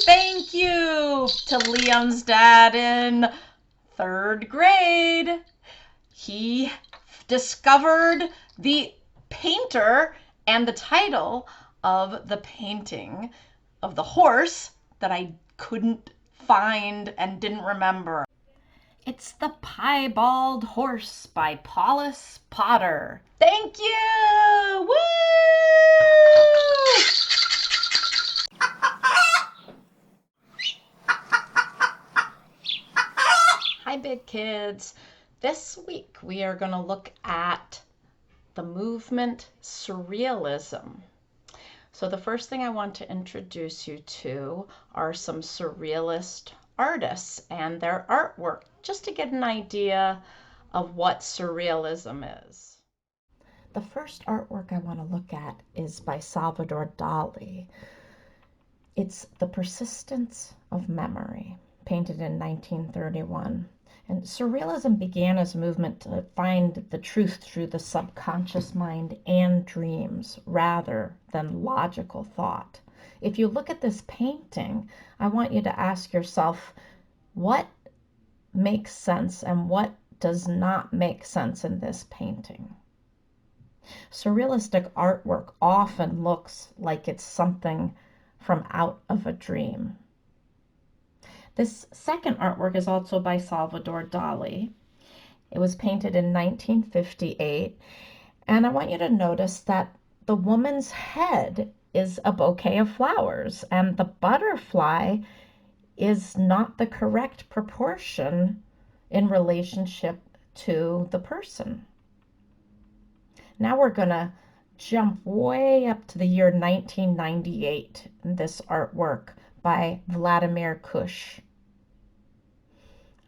thank you to Liam's dad in 3rd grade. He discovered the painter and the title of the painting of the horse that I couldn't find and didn't remember. It's The Piebald Horse by Paulus Potter. Thank you! Woo! Hi, big kids. This week we are going to look at the movement Surrealism. So the first thing I want to introduce you to are some Surrealist artists and their artwork, just to get an idea of what Surrealism is. The first artwork I want to look at is by Salvador Dali. It's The Persistence of Memory, painted in 1931. And Surrealism began as a movement to find the truth through the subconscious mind and dreams rather than logical thought. If you look at this painting, I want you to ask yourself, what makes sense and what does not make sense in this painting? Surrealistic artwork often looks like it's something from out of a dream. This second artwork is also by Salvador Dali. It was painted in 1958, and I want you to notice that the woman's head is a bouquet of flowers, and the butterfly is not the correct proportion in relationship to the person. Now we're going to jump way up to the year 1998 in this artwork by Vladimir Kush.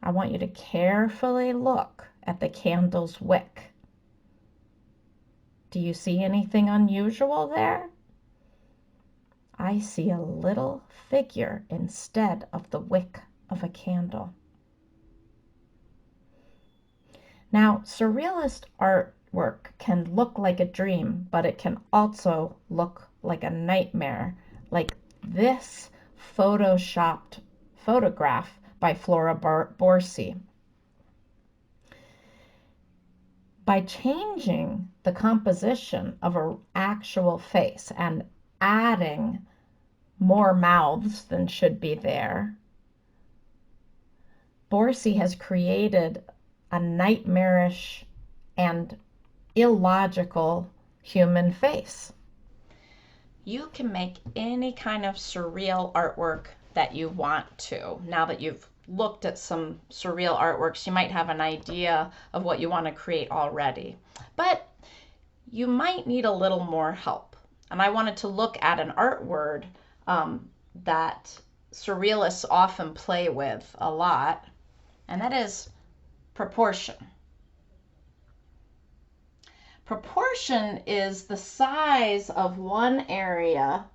I want you to carefully look at the candle's wick. Do you see anything unusual there? I see a little figure instead of the wick of a candle. Now, Surrealist artwork can look like a dream, but it can also look like a nightmare, like this photoshopped photograph by Flora Borsi. By changing the composition of an actual face and adding more mouths than should be there, Borsi has created a nightmarish and illogical human face. You can make any kind of surreal artwork that you want to. Now that you've looked at some surreal artworks, you might have an idea of what you want to create already. But you might need a little more help. And I wanted to look at an art word that surrealists often play with a lot, and that is proportion. Proportion is the size of one area.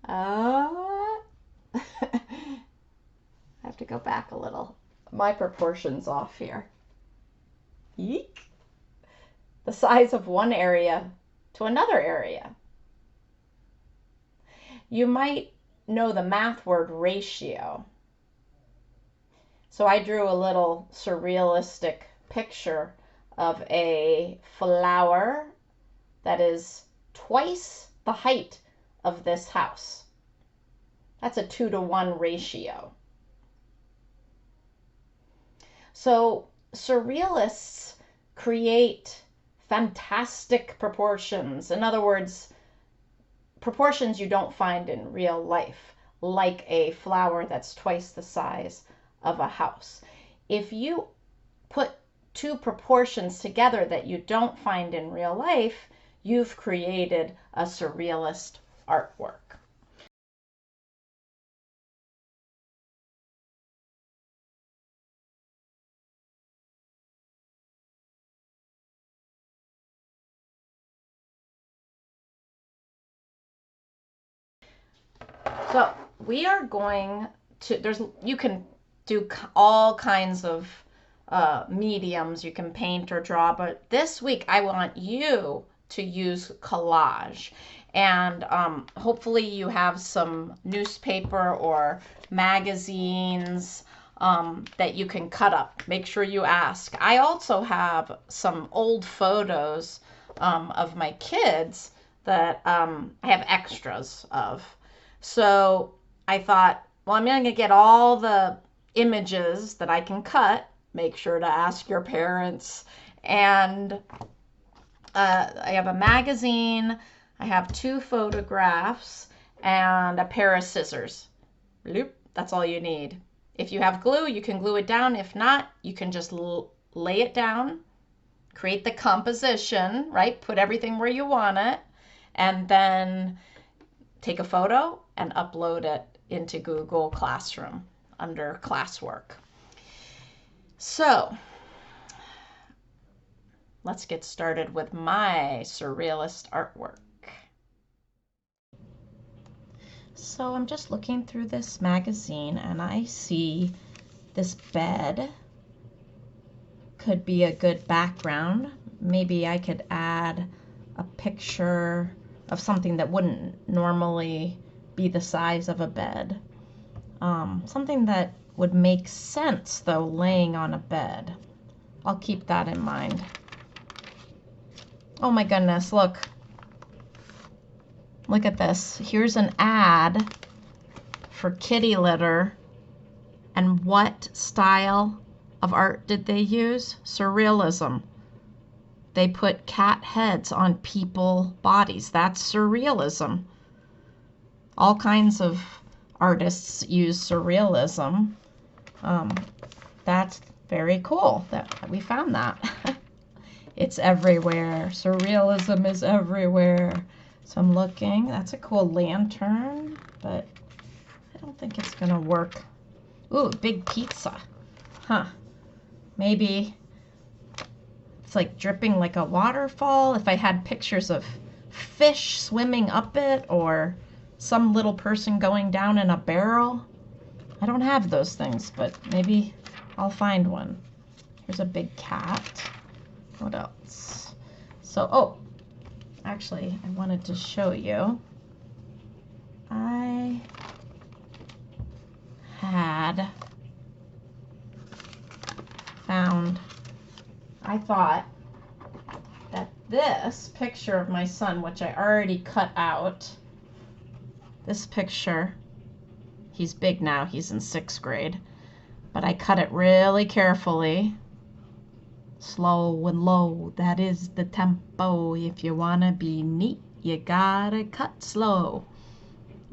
I have to go back a little. My proportion's off here. Yeek. The size of one area to another area. You might know the math word ratio. So I drew a little surrealistic picture of a flower that is twice the height of this house. That's a 2-to-1 ratio. So surrealists create fantastic proportions. In other words, proportions you don't find in real life, like a flower that's twice the size of a house. If you put two proportions together that you don't find in real life, you've created a surrealist artwork. So we are going to, you can do all kinds of mediums. You can paint or draw, but this week I want you to use collage. And hopefully you have some newspaper or magazines that you can cut up. Make sure you ask. I also have some old photos of my kids that I have extras of. So I thought, well, I'm going to get all the images that I can cut. Make sure to ask your parents. And I have a magazine, I have 2 photographs, and a pair of scissors. Bloop, that's all you need. If you have glue, you can glue it down. If not, you can just lay it down, create the composition, right? Put everything where you want it, and then take a photo and upload it into Google Classroom under classwork. So let's get started with my surrealist artwork. So I'm just looking through this magazine and I see this bed could be a good background. Maybe I could add a picture of something that wouldn't normally be the size of a bed. Something that would make sense though laying on a bed. I'll keep that in mind. Oh my goodness, look. Look at this. Here's an ad for kitty litter. And what style of art did they use? Surrealism. They put cat heads on people bodies. That's surrealism. All kinds of artists use surrealism. That's very cool that we found that. It's everywhere. Surrealism is everywhere. So I'm looking. That's a cool lantern, but I don't think it's gonna work. Ooh, big pizza. Huh. Maybe it's like dripping like a waterfall. If I had pictures of fish swimming up it or some little person going down in a barrel. I don't have those things, but maybe I'll find one. Here's a big cat. What else? So, oh, actually, I wanted to show you. I had found, I thought that this picture of my son, which I already cut out, this picture, he's big now, he's in 6th grade, but I cut it really carefully. Slow and low, that is the tempo. If you wanna be neat, you gotta cut slow.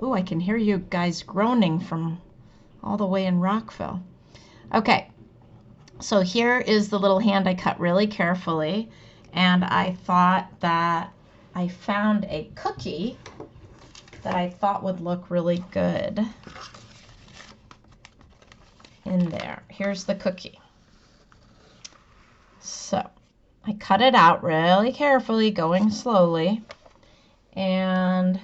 Ooh, I can hear you guys groaning from all the way in Rockville. Okay, so here is the little hand I cut really carefully, and I thought that I found a cookie that I thought would look really good in there. Here's the cookie. So I cut it out really carefully, going slowly, and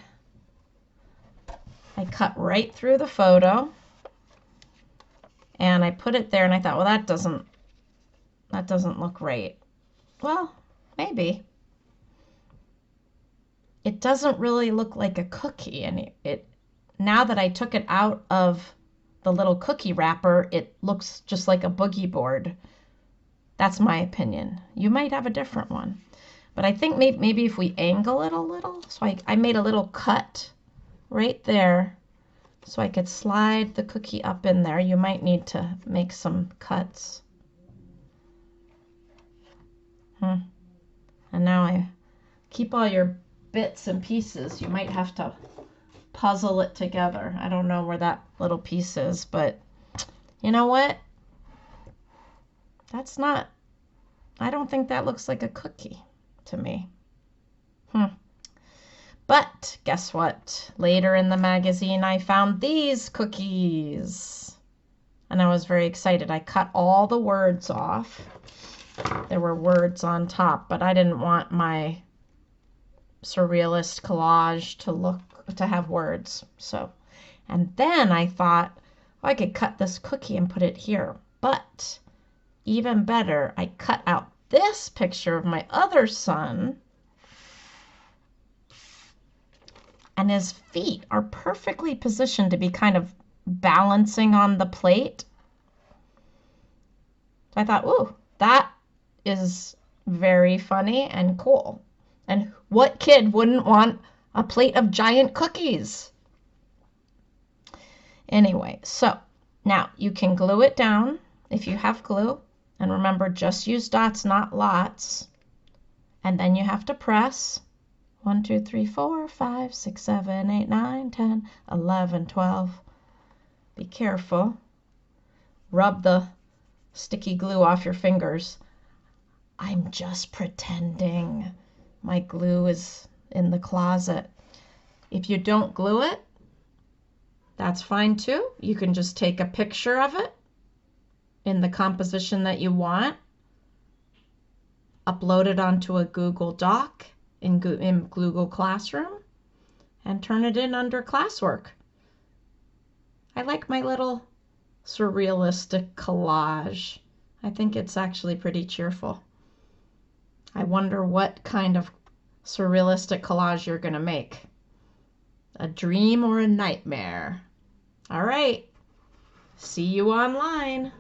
I cut right through the photo, and I put it there, and I thought, well, that doesn't look right. Well, maybe. It doesn't really look like a cookie, and now that I took it out of the little cookie wrapper, it looks just like a boogie board. That's my opinion. You might have a different one. But I think maybe if we angle it a little, so I made a little cut right there so I could slide the cookie up in there. You might need to make some cuts. And now I keep all your bits and pieces. You might have to puzzle it together. I don't know where that little piece is, but you know what? That's not, I don't think that looks like a cookie to me. But guess what? Later in the magazine, I found these cookies. And I was very excited. I cut all the words off. There were words on top, but I didn't want my surrealist collage to have words. So, and then I thought, oh, I could cut this cookie and put it here. But even better, I cut out this picture of my other son and his feet are perfectly positioned to be kind of balancing on the plate. So I thought, ooh, that is very funny and cool. And what kid wouldn't want a plate of giant cookies? Anyway, so now you can glue it down if you have glue. And remember, just use dots, not lots. And then you have to press 1, 2, 3, 4, 5, 6, 7, 8, 9, 10, 11, 12. Be careful. Rub the sticky glue off your fingers. I'm just pretending. My glue is in the closet. If you don't glue it, that's fine too. You can just take a picture of it in the composition that you want, upload it onto a Google Doc in Google Classroom, and turn it in under classwork. I like my little surrealistic collage. I think it's actually pretty cheerful. I wonder what kind of surrealistic collage you're going to make. A dream or a nightmare? All right. See you online.